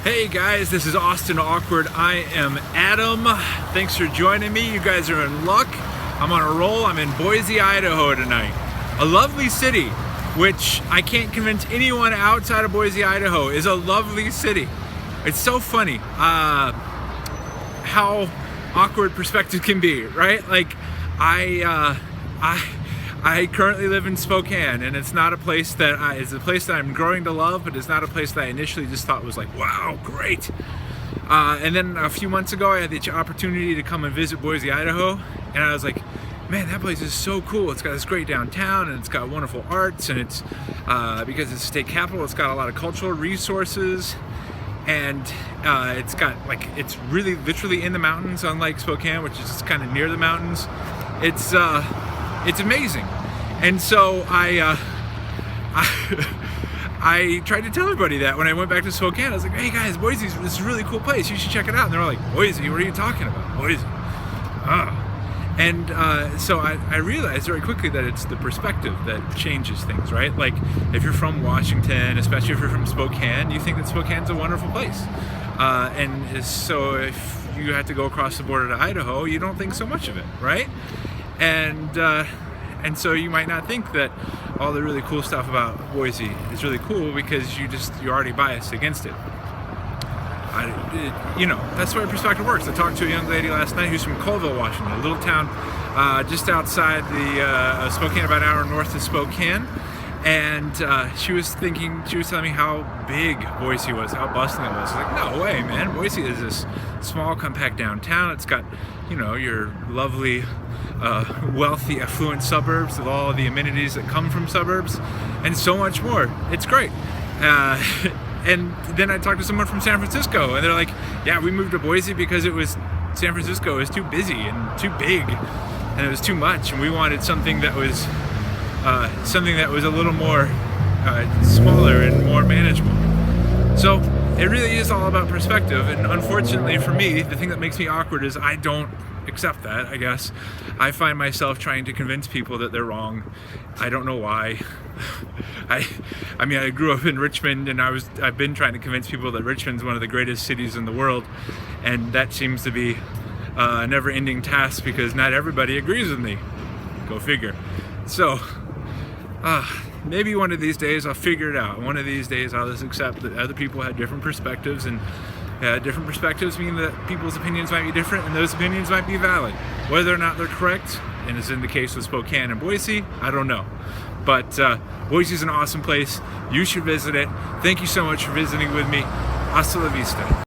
Hey guys, this is Austin Awkward. I am Adam. Thanks for joining me. You guys are in luck. I'm on a roll. I'm in Boise, Idaho tonight. A lovely city, which I can't convince anyone outside of Boise, Idaho is a lovely city. It's so funny how awkward perspective can be, right? Like I currently live in Spokane, and it's not a place that it's a place that I'm growing to love, but it's not a place that I initially just thought was like, wow, great. And then a few months ago, I had the opportunity to come and visit Boise, Idaho, and I was like, man, that place is so cool. It's got this great downtown, and it's got wonderful arts, and it's because it's a state capital, it's got a lot of cultural resources, and it's got it's really literally in the mountains, unlike Spokane, which is just kind of near the mountains. It's amazing. And so I tried to tell everybody that when I went back to Spokane. I was like, hey guys, Boise is this really cool place. You should check it out. And they're all like, Boise? What are you talking about? Boise? And so I realized very quickly that it's the perspective that changes things, right? Like if you're from Washington, especially if you're from Spokane, you think that Spokane's a wonderful place. So if you have to go across the border to Idaho, you don't think so much of it, right? And so you might not think that all the really cool stuff about Boise is really cool because you're already biased against it. That's the way perspective works. I talked to a young lady last night who's from Colville, Washington, a little town just outside the Spokane, about an hour north of Spokane. And she was telling me how big Boise was, how bustling it was. I was like, no way, man. Boise is this small, compact downtown. It's got, your lovely, wealthy, affluent suburbs with all the amenities that come from suburbs, and so much more. It's great. And then I talked to someone from San Francisco, and they're like, yeah, we moved to Boise because San Francisco is too busy and too big, and it was too much, and we wanted something that was a little more smaller and more manageable. So it really is all about perspective, and unfortunately for me, the thing that makes me awkward is I don't accept that, I guess. I find myself trying to convince people that they're wrong. I don't know why. I grew up in Richmond, and I've been trying to convince people that Richmond's one of the greatest cities in the world, and that seems to be a never-ending task because not everybody agrees with me. Go figure. So maybe one of these days I'll figure it out. One of these days I'll just accept that other people have different perspectives, and different perspectives mean that people's opinions might be different, and those opinions might be valid. Whether or not they're correct, and as in the case with Spokane and Boise, I don't know. But Boise is an awesome place. You should visit it. Thank you so much for visiting with me. Hasta la vista.